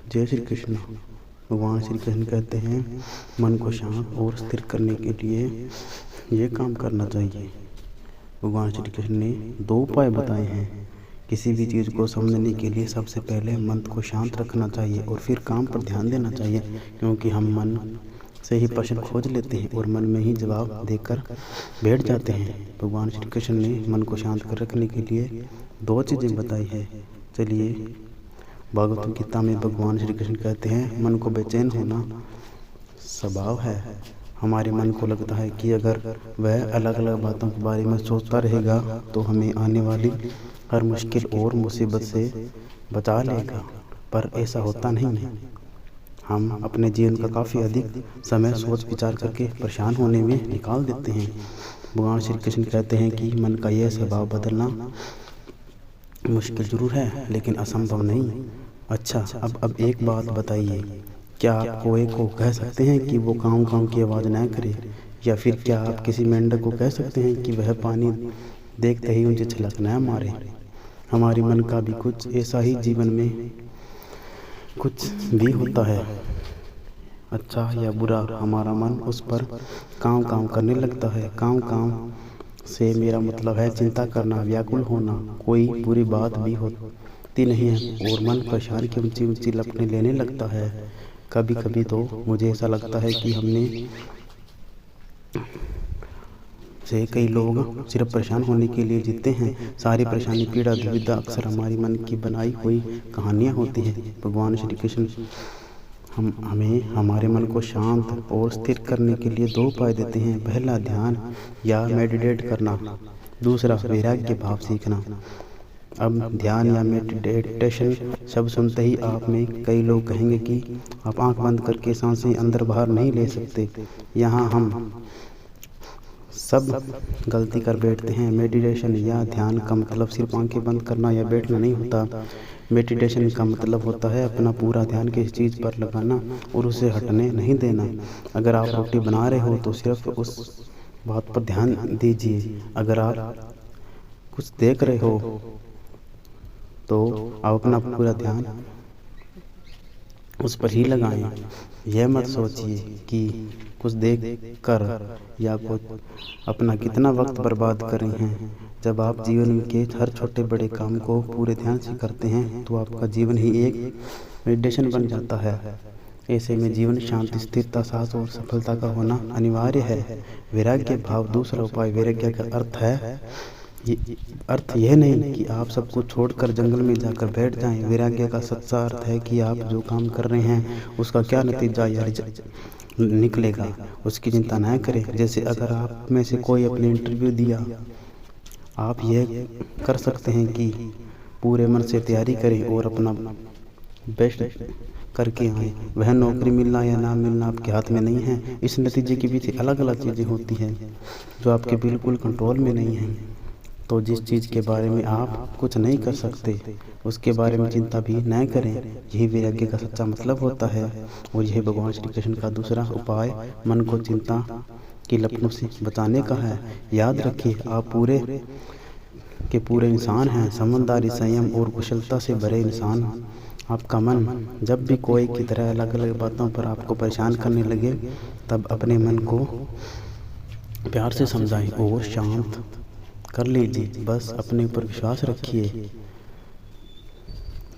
जय श्री कृष्ण। भगवान श्री कृष्ण कहते हैं मन को शांत और स्थिर करने के लिए ये काम करना चाहिए। भगवान श्री कृष्ण ने 2 उपाय बताए हैं। किसी भी चीज़ को समझने के लिए सबसे पहले मन को शांत रखना चाहिए और फिर काम पर ध्यान देना चाहिए, क्योंकि हम मन से ही प्रश्न खोज लेते हैं और मन में ही जवाब देकर बैठ जाते हैं। भगवान श्री कृष्ण ने मन को शांत कर रखने के लिए 2 चीज़ें बताई है। चलिए, भागवत गीता में भगवान श्री कृष्ण कहते हैं मन को बेचैन होना स्वभाव है। हमारे मन को लगता है कि अगर वह अलग अलग बातों के बारे में सोचता रहेगा तो हमें आने वाली हर मुश्किल और मुसीबत से बचा लेगा, पर ऐसा होता नहीं है। हम अपने जीवन का काफ़ी अधिक समय सोच विचार करके परेशान होने में निकाल देते हैं। भगवान श्री कृष्ण कहते हैं कि मन का यह स्वभाव बदलना मुश्किल जरूर है, लेकिन असंभव नहीं। अच्छा, अब एक बात बताइए, क्या आप कोए को कह सकते हैं कि वो काऊ काऊ की आवाज़ न करे, या फिर क्या आप किसी मेंढक को कह सकते हैं कि वह पानी देखते ही उनसे छलक न मारे? हमारे मन का भी कुछ ऐसा ही जीवन में कुछ भी होता है, अच्छा या बुरा। हमारा मन उस पर काऊ काऊ करने लगता है। काऊ काऊ से मेरा मतलब है चिंता करना, व्याकुल होना। कोई बुरी बात भी होती नहीं है और मन परेशान की ऊंची ऊंची लपटें लेने लगता है। कभी कभी तो मुझे ऐसा लगता है कि हमने से कई लोग सिर्फ परेशान होने के लिए जीते हैं। सारी परेशानी, पीड़ा, दुविधा अक्सर हमारी मन की बनाई हुई कहानियाँ होती हैं। भगवान श्री कृष्ण हमें हमारे मन को शांत और स्थिर करने के लिए 2 उपाय देते हैं। पहला, ध्यान या मेडिटेट करना। दूसरा, वैराग्य भाव सीखना। अब ध्यान या मेडिटेशन शब्द सुनते ही आप में कई लोग कहेंगे कि आप आंख बंद करके सांसें अंदर बाहर नहीं ले सकते। यहाँ हम सब गलती कर बैठते हैं। मेडिटेशन या ध्यान का मतलब सिर्फ आंखें बंद करना या बैठना नहीं होता। मेडिटेशन का मतलब होता है अपना पूरा ध्यान किसी चीज़ पर लगाना और उसे हटने नहीं देना। अगर आप रोटी बना रहे हो तो सिर्फ उस बात पर ध्यान दीजिए। अगर आप कुछ देख रहे हो तो आप अपना पूरा ध्यान उस पर ही लगाएं। यह मत सोचिए कि कुछ देख कर या कुछ अपना कितना वक्त बर्बाद कर रहे हैं। जब आप जीवन के हर छोटे बड़े काम को पूरे ध्यान से करते हैं तो आपका जीवन ही एक मेडिटेशन बन जाता है। ऐसे में जीवन शांति, स्थिरता, साहस और सफलता का होना अनिवार्य है। वैराग्य भाव। दूसरा उपाय, वैराग्य का अर्थ यह नहीं कि आप सब कुछ छोड़कर जंगल में जाकर बैठ जाएं। वैराग्य का सच्चा अर्थ है कि आप जो काम कर रहे हैं उसका क्या नतीजा या निकलेगा उसकी चिंता न करें। जैसे अगर आप में से कोई अपने इंटरव्यू दिया, आप यह कर सकते हैं कि पूरे मन से तैयारी करें और अपना बेस्ट करके आएँ। वह नौकरी मिलना या ना मिलना आपके हाथ में नहीं है। इस नतीजे के पीछे अलग अलग चीज़ें होती हैं जो आपके बिल्कुल कंट्रोल में नहीं हैं। तो जिस चीज़ के बारे में आप कुछ नहीं कर सकते उसके बारे में चिंता भी न करें। यही वैराग्य का सच्चा मतलब होता है। और यही भगवान श्री कृष्ण का दूसरा उपाय मन को चिंता की लपटों से बचाने का है। याद रखिए, आप पूरे के पूरे इंसान हैं। समझदारी, संयम और कुशलता से भरे इंसान। आपका मन जब भी कोई की तरह अलग अलग बातों पर आपको परेशान करने लगे तब अपने मन को प्यार से समझाएं और शांत कर लीजिए। बस अपने ऊपर विश्वास रखिए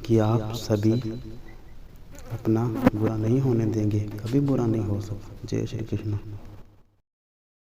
कि आप सभी अपना बुरा नहीं होने देंगे, कभी बुरा नहीं हो सकता। जय श्री कृष्ण।